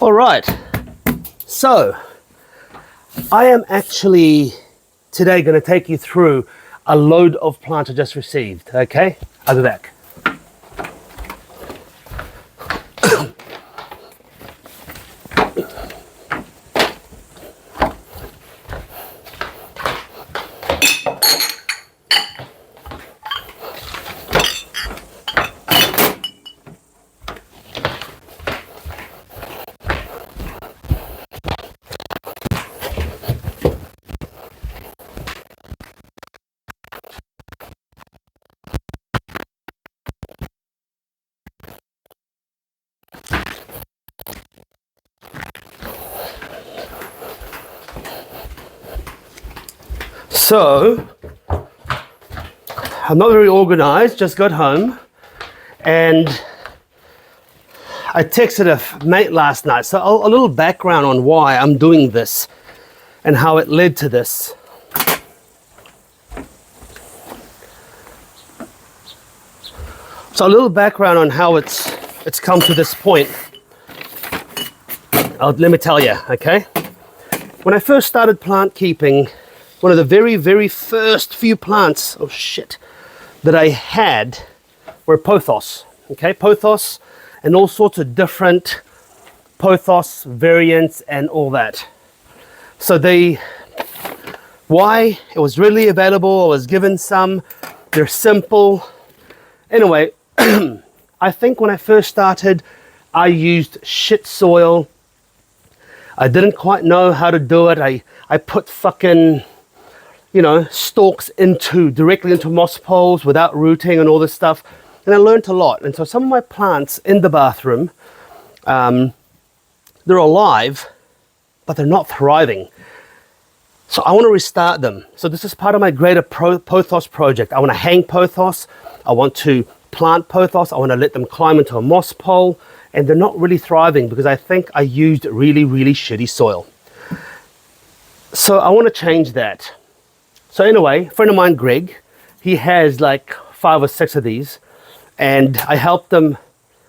All right, so I am actually today going to take you through a load of plants I just received. Okay, I'll be back. So, I'm not very organized, just got home and I texted a mate last night. So a little background on why I'm doing this and how it led to this. So a little background on how it's come to this point. Let me tell you, okay? When I first started plant keeping, one of the very, very first few plants, that I had were pothos, okay? Pothos and all sorts of different pothos variants and all that. So why it was readily available, I was given some, they're simple. Anyway, I think when I first started, I used shit soil. I didn't quite know how to do it. I put fucking, stalks directly into moss poles without rooting and all this stuff. And I learned a lot. And so some of my plants in the bathroom, they're alive, but they're not thriving. So I want to restart them. So this is part of my greater Pothos project. I want to hang pothos. I want to plant pothos. I want to let them climb into a moss pole. And they're not really thriving because I think I used really, really shitty soil. So I want to change that. So anyway, a friend of mine, Greg, he has like 5 or 6 of these, and I helped him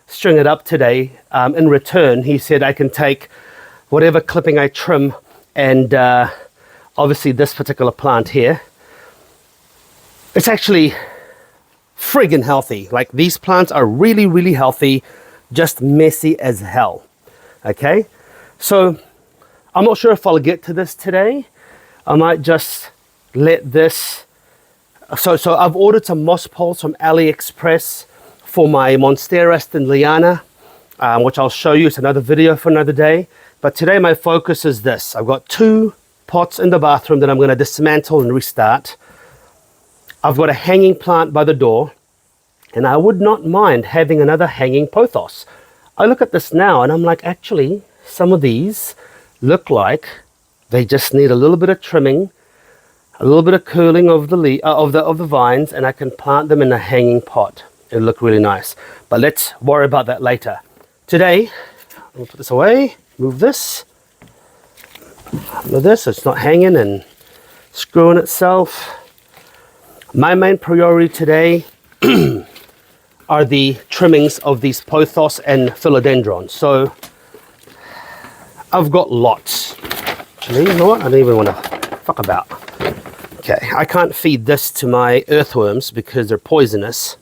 string it up today. In return, he said I can take whatever clipping I trim, and obviously this particular plant here, it's actually friggin' healthy. Like, these plants are really, really healthy, just messy as hell. Okay, so I'm not sure if I'll get to this today. I might just let this, so I've ordered some moss poles from AliExpress for my Monstera Stendaliana, which I'll show you. It's another video for another day. But today my focus is this. I've got 2 pots in the bathroom that I'm going to dismantle and restart. I've got a hanging plant by the door, and I would not mind having another hanging pothos. I look at this now and I'm like, actually, some of these look like they just need a little bit of trimming, a little bit of curling of the vines, and I can plant them in a hanging pot. It'll look really nice. But let's worry about that later. Today, I'll put this away, move this. Move this so it's not hanging and screwing itself. My main priority today are the trimmings of these pothos and philodendrons. So I've got lots. Actually, you know what? I don't even want to fuck about. Okay, I can't feed this to my earthworms because they're poisonous.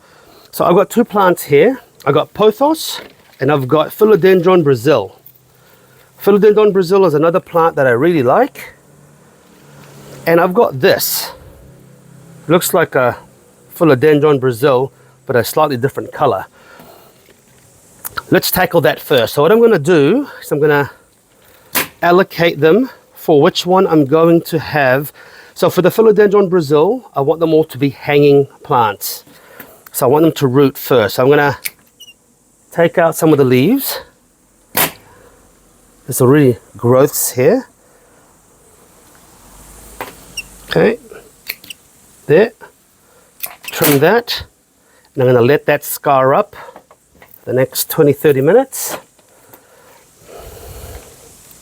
So I've got 2 plants here. I've got pothos and I've got philodendron Brazil. Philodendron Brazil is another plant that I really like. And I've got this. Looks like a philodendron Brazil, but a slightly different color. Let's tackle that first. So what I'm going to do is I'm going to allocate them for which one I'm going to have. So for the philodendron Brazil, I want them all to be hanging plants. So I want them to root first. So I'm going to take out some of the leaves. There's already growths here. Okay, there. Trim that. And I'm going to let that scar up the next 20-30 minutes.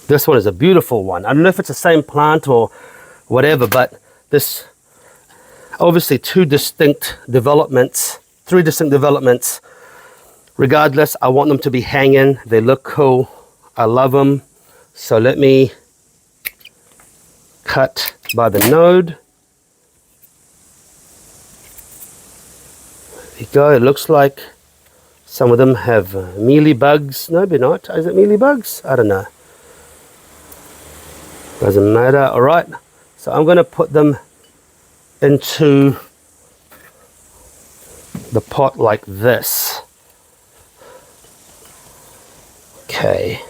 This one is a beautiful one. I don't know if it's the same plant or whatever, but this, obviously 3 distinct developments. Regardless, I want them to be hanging. They look cool. I love them. So let me cut by the node. There you go. It looks like some of them have mealy bugs. No, maybe not. Is it mealy bugs? I don't know. Doesn't matter. All right. So I'm going to put them into the pot like this. Okay.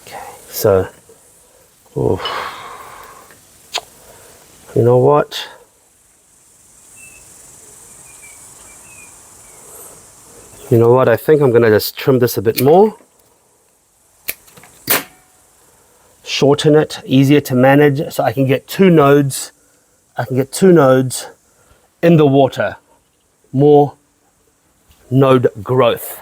Okay. So, oof. You know what? You know what? I think I'm going to just trim this a bit more. Shorten it, easier to manage, so I can get two nodes. I can get two nodes in the water. More node growth.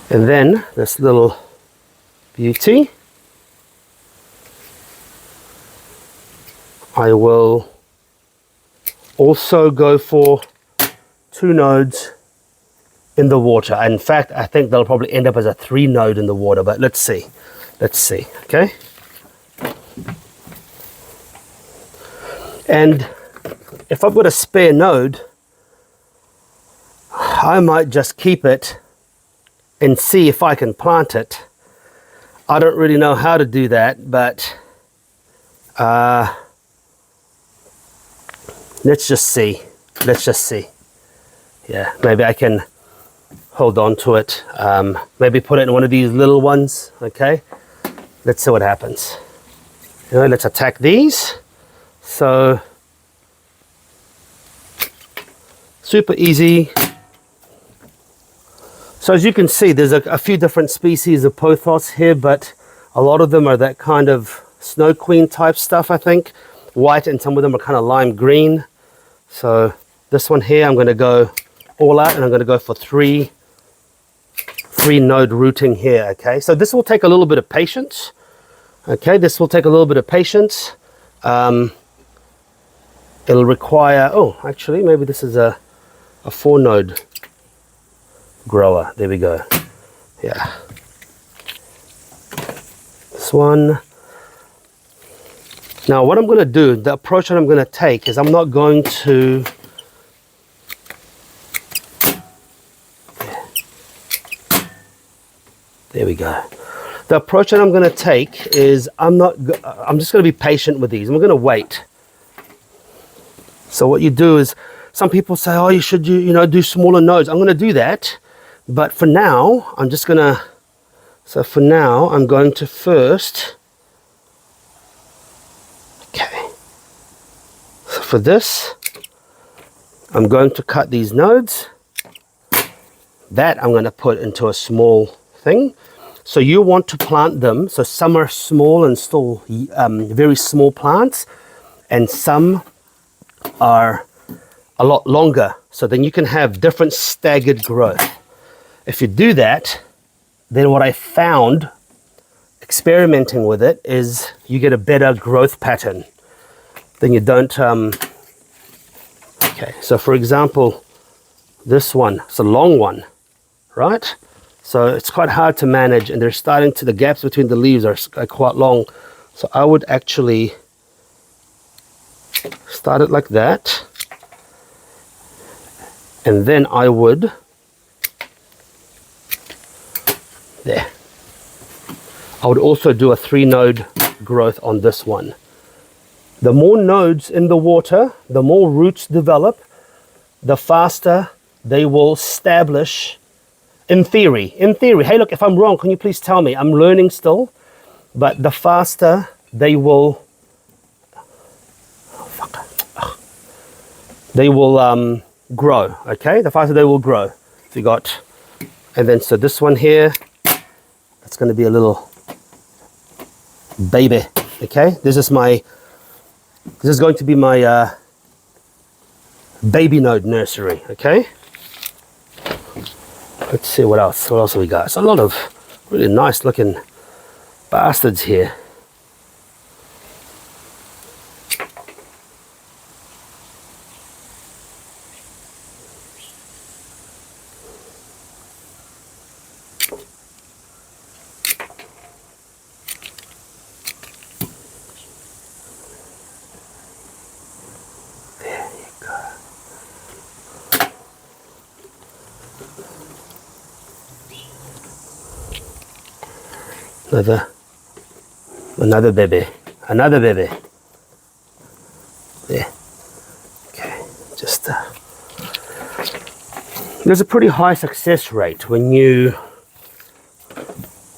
And then this little beauty, I will also go for two nodes in the water. In fact, I think they'll probably end up as a 3 node in the water, but let's see. Let's see, okay? And if I've got a spare node, I might just keep it and see if I can plant it. I don't really know how to do that, but let's just see. Let's just see. Yeah, maybe I can hold on to it. Maybe put it in one of these little ones, okay? Let's see what happens. You know, let's attack these. So, super easy. So as you can see, there's a few different species of pothos here, but a lot of them are that kind of snow queen type stuff, I think. White, and some of them are kind of lime green. So this one here, I'm going to go all out, and I'm going to go for three node rooting here, okay? So this will take a little bit of patience, okay? This will take a little bit of patience. It'll require, oh, actually, maybe this is a 4 node grower. There we go. Yeah. This one. Now what I'm going to do, the approach that I'm going to take is I'm not going to there we go. The approach that I'm going to take is I'm just going to be patient with these. I'm going to wait. So what you do is, some people say, oh, you should do smaller nodes. I'm going to do that. But for now, I'm just going to, so for now, I'm going to first, okay. So for this, I'm going to cut these nodes. That I'm going to put into a small thing. So you want to plant them, so some are small and still very small plants, and some are a lot longer. So then you can have different staggered growth. If you do that, then what I found experimenting with it is you get a better growth pattern. Then you don't, okay, so for example, this one, it's a long one, right? So it's quite hard to manage, and the gaps between the leaves are quite long. So I would actually start it like that. And then I would, there. I would also do a 3 node growth on this one. The more nodes in the water, the more roots develop, the faster they will establish. In theory, hey look, if I'm wrong, can you please tell me? I'm learning still, but the faster they will, they will grow, okay? The faster they will grow. So you got, and then so this one here, that's going to be a little baby, okay? This is going to be my baby node nursery, okay? Let's see what else have we got. It's a lot of really nice looking bastards here. Another baby. Another baby. There. Okay, just there's a pretty high success rate when you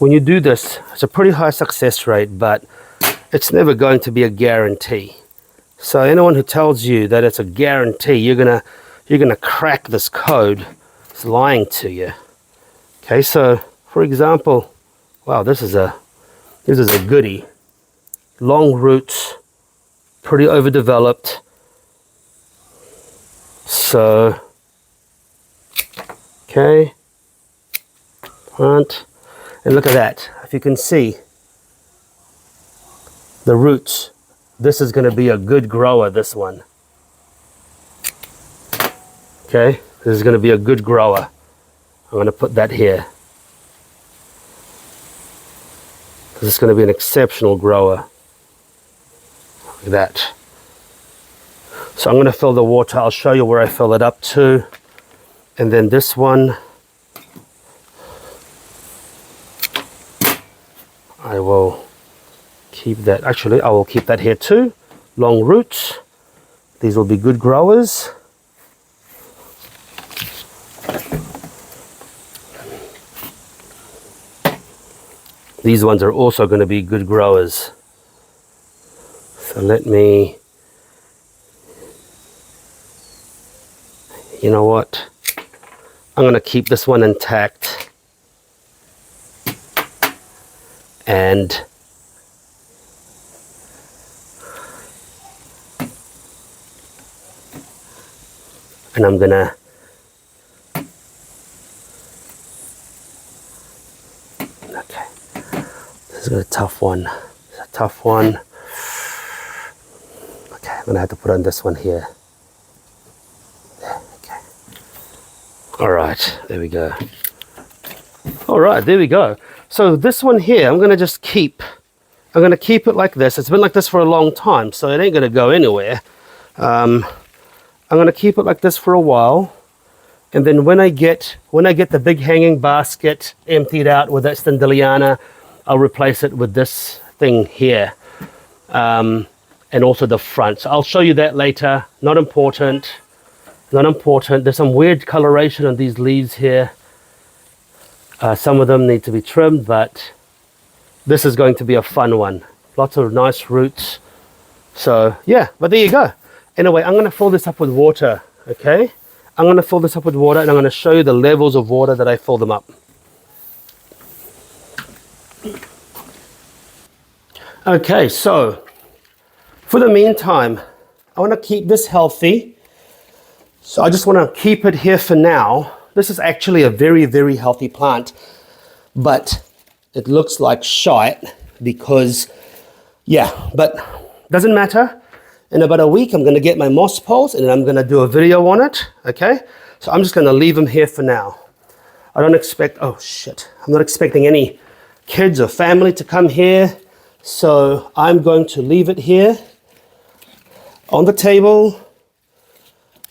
do this. It's a pretty high success rate, but it's never going to be a guarantee. So anyone who tells you that it's a guarantee, you're gonna crack this code, is lying to you. Okay, so for example, wow, this is a goodie. Long roots, pretty overdeveloped. So, okay, plant, and look at that. If you can see the roots, this is going to be a good grower, this one. Okay, this is going to be a good grower. I'm going to put that here. This is going to be an exceptional grower. Like that. So I'm going to fill the water. I'll show you where I fill it up to. And then this one, I will keep that. Actually, I will keep that here too. Long roots. These will be good growers. These ones are also going to be good growers. So let me, you know what? I'm going to keep this one intact. And I'm going to this is a tough one. It's a tough one. Okay, I'm gonna have to put on this one here. There, okay. All right, there we go. All right, there we go. So this one here, I'm gonna keep it like this. It's been like this for a long time, so it ain't gonna go anywhere. I'm gonna keep it like this for a while. And then when I get the big hanging basket emptied out with that Stendaliana, I'll replace it with this thing here, and also the front. So I'll show you that later. Not important. Not important. There's some weird coloration on these leaves here. Some of them need to be trimmed, but this is going to be a fun one. Lots of nice roots. So yeah, but there you go. Anyway, I'm going to fill this up with water. Okay, I'm going to fill this up with water, and I'm going to show you the levels of water that I fill them up. Okay, so for the meantime, I want to keep this healthy. So I just want to keep it here for now. This is actually a very, very healthy plant, but it looks like shite because, yeah, but doesn't matter. In about a week, I'm going to get my moss poles and I'm going to do a video on it. Okay, so I'm just going to leave them here for now. I don't expect, oh shit, I'm not expecting any kids or family to come here. So I'm going to leave it here on the table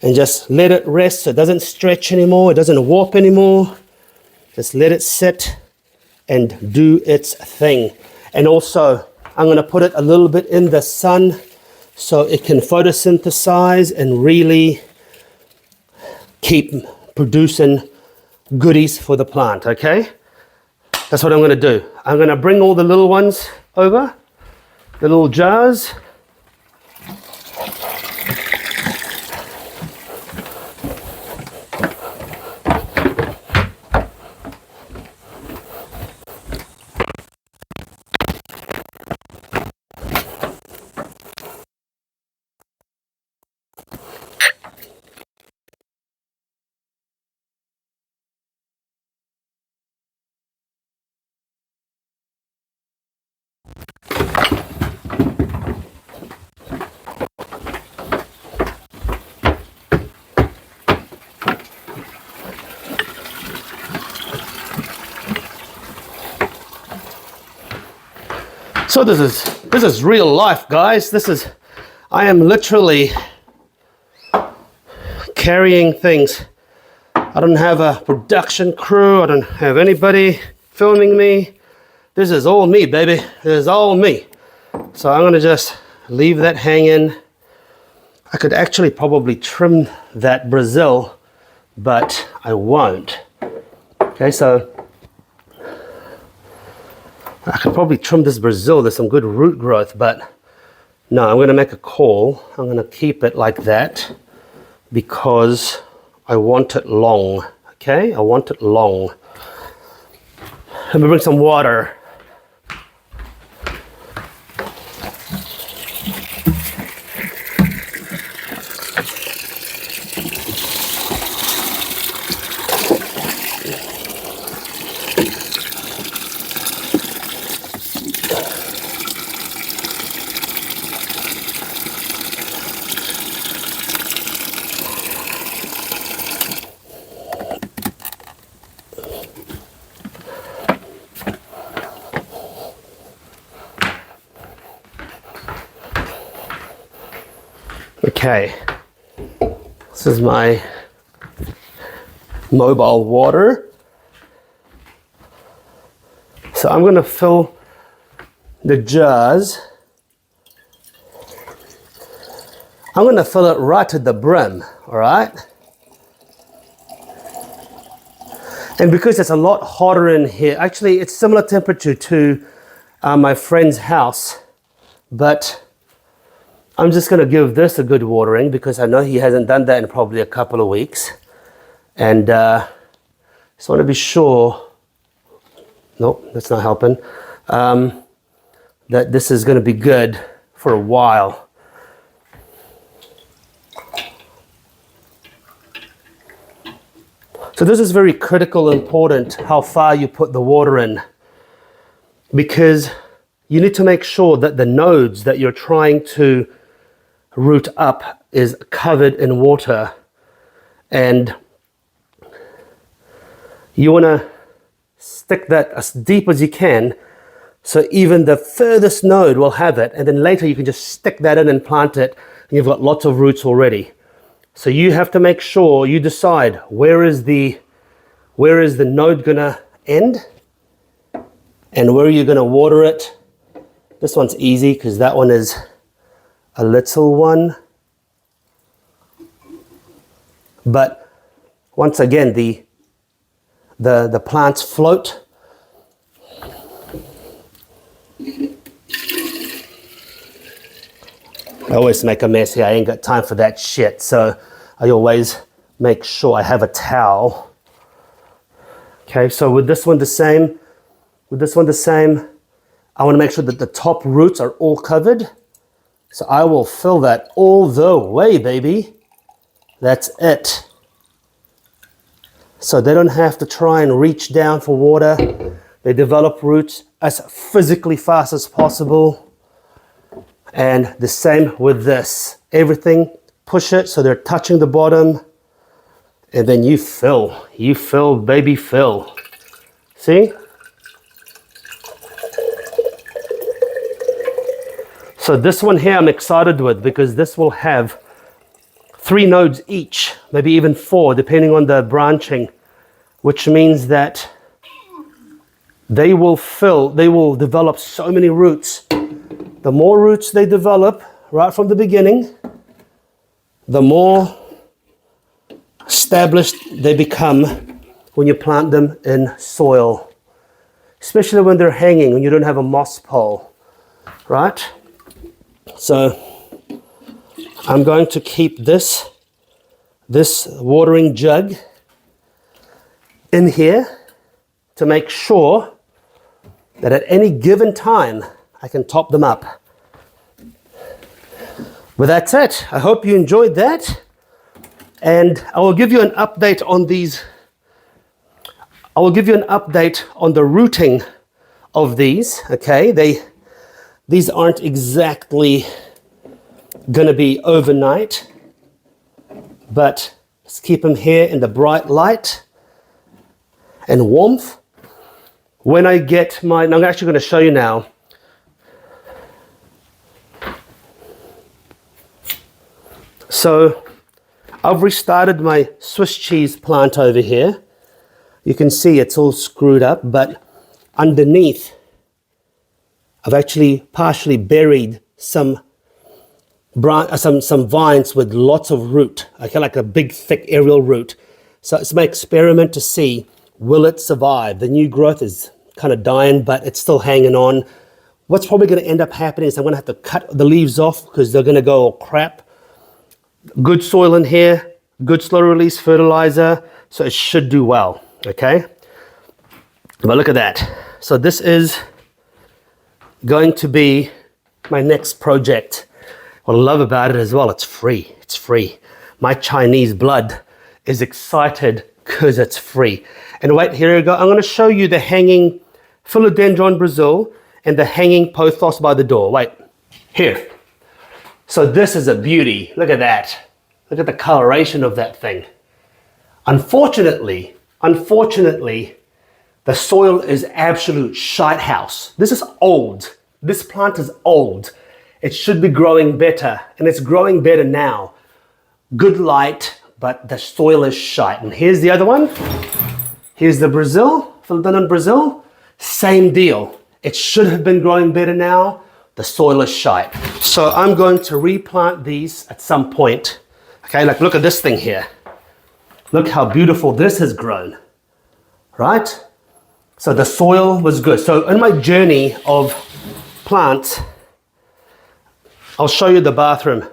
and just let it rest so it doesn't stretch anymore, it doesn't warp anymore. Just let it sit and do its thing. And also, I'm going to put it a little bit in the sun so it can photosynthesize and really keep producing goodies for the plant, okay? That's what I'm going to do. I'm going to bring all the little ones over, the little jars. So this is real life, guys. I am literally carrying things I don't have a production crew. I don't have anybody filming me. This is all me, baby. This is all me. So I'm gonna just leave that hanging. I could actually probably trim that Brazil, but I won't. Okay, so I could probably trim this Brazil. There's some good root growth, but no, I'm gonna make a call. I'm gonna keep it like that because I want it long, okay? I want it long. Let me bring some water. Okay, this is my mobile water. So I'm going to fill the jars. I'm going to fill it right to the brim, all right? And because it's a lot hotter in here, actually it's similar temperature to my friend's house, but I'm just going to give this a good watering because I know he hasn't done that in probably a couple of weeks. And just want to be sure, nope, that's not helping, that this is going to be good for a while. So this is very critical and important, how far you put the water in, because you need to make sure that the nodes that you're trying to root up is covered in water, and you want to stick that as deep as you can so even the furthest node will have it, and then later you can just stick that in and plant it and you've got lots of roots already. So you have to make sure you decide where is the node gonna end and where you're gonna water it. This one's easy because that one is a little one, but once again the plants float. I always make a mess here. I ain't got time for that shit, so I always make sure I have a towel. Okay, so with this one the same. I want to make sure that the top roots are all covered. So I will fill that all the way, baby. That's it. So they don't have to try and reach down for water. They develop roots as physically fast as possible. And the same with this. Everything, push it so they're touching the bottom. And then you fill, baby, fill. See? So this one here I'm excited with because this will have 3 nodes each, maybe even 4, depending on the branching, which means that they will develop so many roots. The more roots they develop right from the beginning, the more established they become when you plant them in soil, especially when they're hanging, when you don't have a moss pole, right? So I'm going to keep this watering jug in here to make sure that at any given time I can top them up. But that's it. I hope you enjoyed that. And I will give you an update on these. I will give you an update on the rooting of these, okay? These aren't exactly gonna be overnight, but let's keep them here in the bright light and warmth. When I get I'm actually gonna show you now. So I've restarted my Swiss cheese plant over here. You can see it's all screwed up, but underneath, I've actually partially buried some vines with lots of root, okay, like a big thick aerial root. So it's my experiment to see, will it survive? The new growth is kind of dying, but it's still hanging on. What's probably going to end up happening is I'm going to have to cut the leaves off because they're going to go all crap. Good soil in here, good slow release fertilizer, so it should do well, okay? But look at that. So this is going to be my next project. What I love about it as well, it's free. It's free. My Chinese blood is excited because it's free. And wait, here we go. I'm going to show you the hanging Philodendron Brazil and the hanging Pothos by the door. Wait, here. So this is a beauty. Look at that. Look at the coloration of that thing. Unfortunately, the soil is absolute shite house. This is old. This plant is old. It should be growing better, and it's growing better now. Good light, but the soil is shite. And here's the other one. Here's the Brazil, Philodendron Brazil. Same deal. It should have been growing better now. The soil is shite. So I'm going to replant these at some point. Okay, like look at this thing here. Look how beautiful this has grown, right? So the soil was good. So in my journey of plants, I'll show you the bathroom.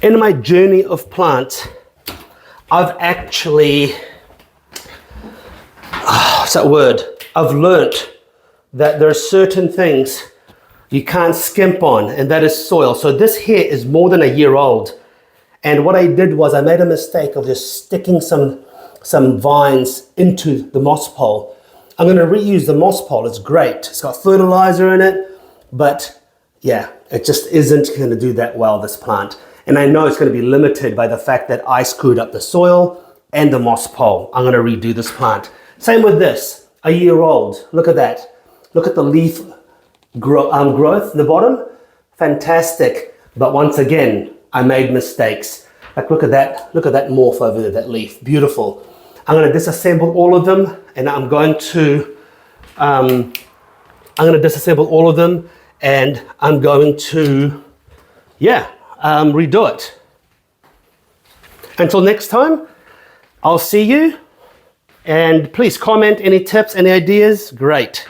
In my journey of plants, I've actually, what's that word? I've learnt that there are certain things you can't skimp on, and that is soil. So this here is more than a year old. And what I did was I made a mistake of just sticking some vines into the moss pole. I'm going to reuse the moss pole. It's great. It's got fertilizer in it, but yeah, it just isn't going to do that well, this plant. And I know it's going to be limited by the fact that I screwed up the soil and the moss pole. I'm going to redo this plant. Same with this, a year old. Look at that. Look at the leaf growth in the bottom. Fantastic. But once again, I made mistakes. Like look at that morph over there, that leaf. Beautiful. I'm going to disassemble all of them, and I'm going to disassemble all of them, and I'm going to, redo it. Until next time, I'll see you, and please comment any tips, any ideas. Great.